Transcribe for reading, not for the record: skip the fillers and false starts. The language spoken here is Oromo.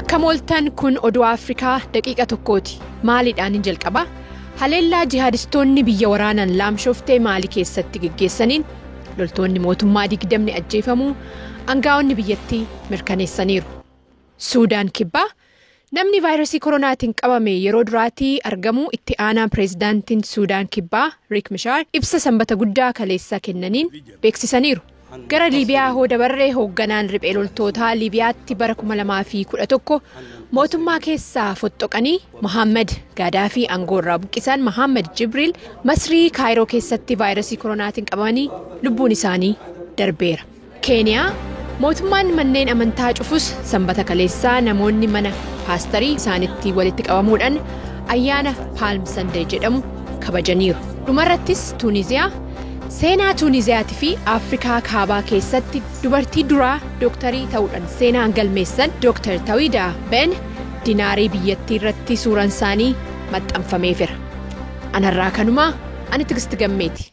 Akka mooltan kun oduu Afrikaa daqiiqa tokkooti. Maaliidhaan hin jalqabaa? Haleellaa jihaadistoonni biyya waraanaan laamshooftee Maalii keessatti geggeessaniin loltoonni mootummaa 20 ajjeefamuu aangaa'onni biyyattii mirkaneessaniiru. Suudaan kibbaa namni vaayirasii koronaatiin qabame yeroo duraatii argamu itti aanaa pireezidaantiin Suudaan kibbaa Riek Mashaar ibsa sanbata guddaa kaleessa kennaniin beeksisaniiru. Gara Liibiyaa dabarree hoogganaan riphee loltootaa Liibiyaatti bara 2011 mootummaa keessaa fottoqanii Mohaammed Gaadaafii aangoorraa buqqisan Mohaammed Jibriil Masrii Kaayiroo keessatti vaayirasii koronaatiin qabamanii lubbuun isaanii darbeera. Keeniyaa mootummaan manneen amantaa cufus sanbata kaleessaa namoonni mana paastarii isaanitti walitti qabamuudhaan ayyaana Palm Sunday jedhamu kabajaniiru. Dhumarrattis Tuuniziyaa seenaa Tuuniziyaatii fi Afrikaa kaabaa keessatti dubartii duraa dooktarii ta'uudhaan seenaan galmeessan Dr. Tawidaa Ben dinaarii biyyattii irratti suuraan isaanii maxxanfameefira. Anarraa kanumaa ani Tigisti Gammeeti.